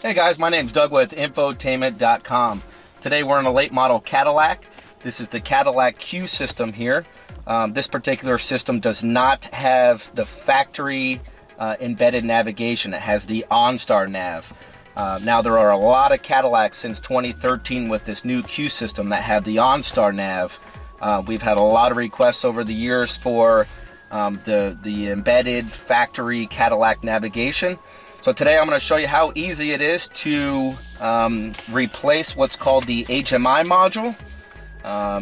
Hey guys, my name's Doug with Infotainment.com. Today we're in a late model Cadillac. This is the Cadillac Q system here. This particular system does not have the factory embedded navigation. It has the OnStar Nav. Now there are a lot of Cadillacs since 2013 with this new Q system that have the OnStar Nav. We've had a lot of requests over the years for the embedded factory Cadillac navigation. So today I'm going to show you how easy it is to replace what's called the HMI module.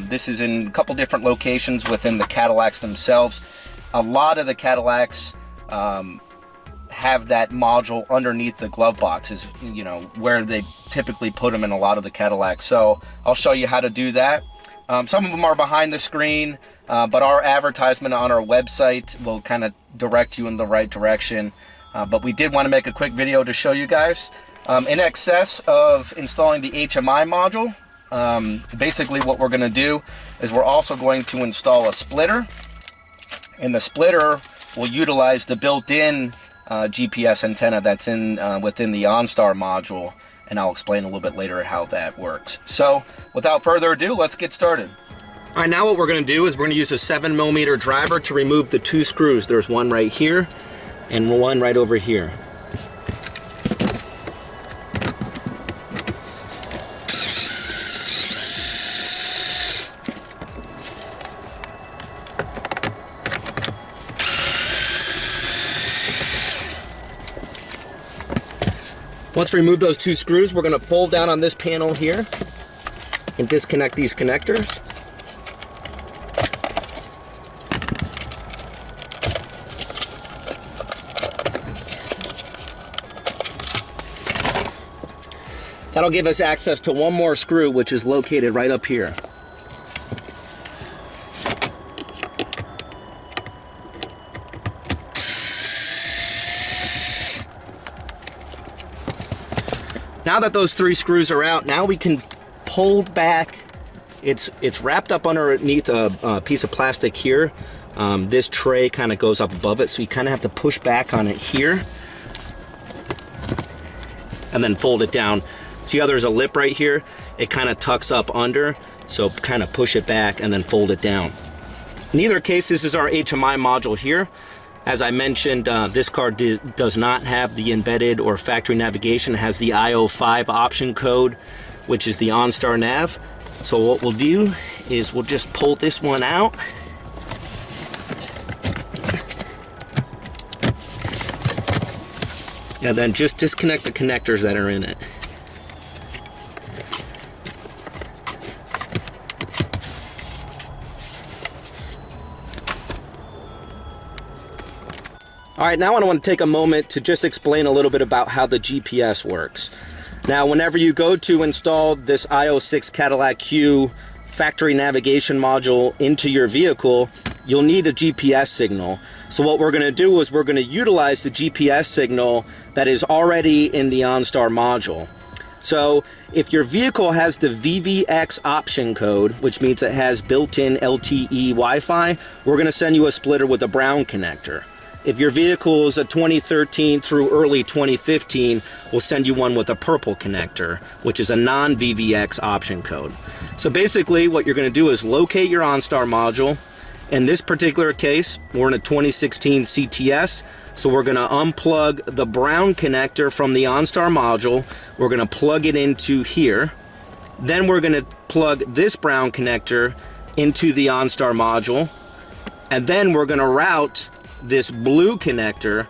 This is in a couple different locations within the Cadillacs themselves. A lot of the Cadillacs have that module underneath the glove boxes, you know, where they typically put them in a lot of the Cadillacs. So I'll show you how to do that. Some of them are behind the screen, but our advertisement on our website will kind of direct you in the right direction. But we did want to make a quick video to show you guys. In excess of installing the HMI module, basically what we're going to do is we're also going to install a splitter. And the splitter will utilize the built-in GPS antenna that's in within the OnStar module. And I'll explain a little bit later how that works. So without further ado, let's get started. All right, now what we're going to do is we're going to use a 7mm driver to remove the two screws. There's one right here and one right over here. Once we remove those two screws, we're going to pull down on this panel here and disconnect these connectors. That'll give us access to one more screw, which is located right up here. Now that those three screws are out, now we can pull back. It's wrapped up underneath a piece of plastic here. This tray kind of goes up above it, so you kind of have to push back on it here and then fold it down. See how there's a lip right here? It kind of tucks up under, so kind of push it back and then fold it down. In either case, this is our HMI module here. As I mentioned, this car does not have the embedded or factory navigation. It has the IO6 option code, which is the OnStar Nav. So what we'll do is we'll just pull this one out. And then just disconnect the connectors that are in it. All right, now I want to take a moment to just explain a little bit about how the GPS works. Now, whenever you go to install this IO6 Cadillac Q factory navigation module into your vehicle, you'll need a GPS signal. So what we're going to do is we're going to utilize the GPS signal that is already in the OnStar module. So if your vehicle has the VVX option code, which means it has built-in LTE Wi-Fi, we're going to send you a splitter with a brown connector. If your vehicle is a 2013 through early 2015, we'll send you one with a purple connector, which is a non-VVX option code. So basically what you're going to do is locate your OnStar module. In this particular case, we're in a 2016 CTS, so we're going to unplug the brown connector from the OnStar module. We're going to plug it into here. Then we're going to plug this brown connector into the OnStar module. And then we're going to route this blue connector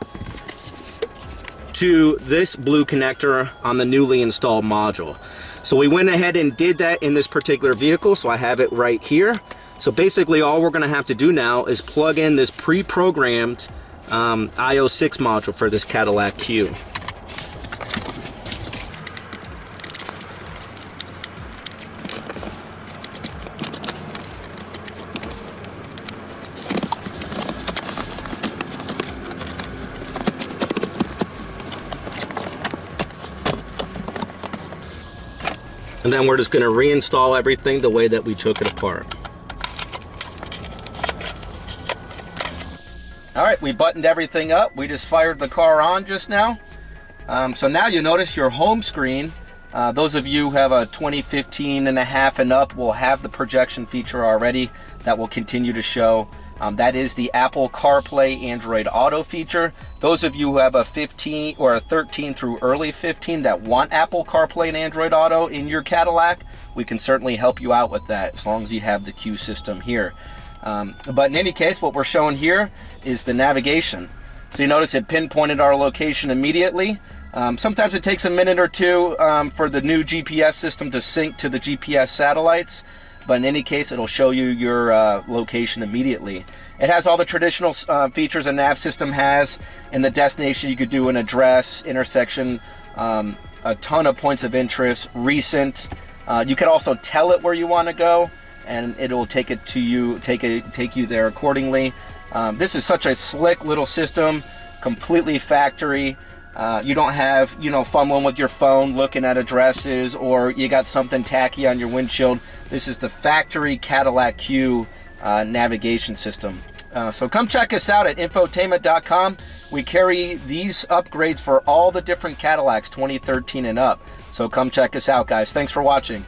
to this blue connector on the newly installed module. So we went ahead and did that in this particular vehicle, so I have it right here. So basically all we're going to have to do now is plug in this pre-programmed IO6 module for this Cadillac Q. And then we're just going to reinstall everything the way that we took it apart. All right, we buttoned everything up. We just fired the car on just now. So now you'll notice your home screen, those of you who have a 2015 and a half and up will have the projection feature already that will continue to show. That is the Apple CarPlay Android Auto feature. Those of you who have a 15 or a 13 through early 15 that want Apple CarPlay and Android Auto in your Cadillac, we can certainly help you out with that as long as you have the Q system here. But in any case, what we're showing here is the navigation. So you notice it pinpointed our location immediately. Sometimes it takes a minute or two for the new GPS system to sync to the GPS satellites, but in any case, it'll show you your location immediately. It has all the traditional features a nav system has. In the destination, you could do an address, intersection, a ton of points of interest, recent. You could also tell it where you want to go, and it'll take it to you, take you there accordingly. This is such a slick little system, completely factory. You don't have, fumbling with your phone looking at addresses, or you got something tacky on your windshield. This is the factory Cadillac Q navigation system. So come check us out at Infotainment.com. We carry these upgrades for all the different Cadillacs 2013 and up. So come check us out, guys. Thanks for watching.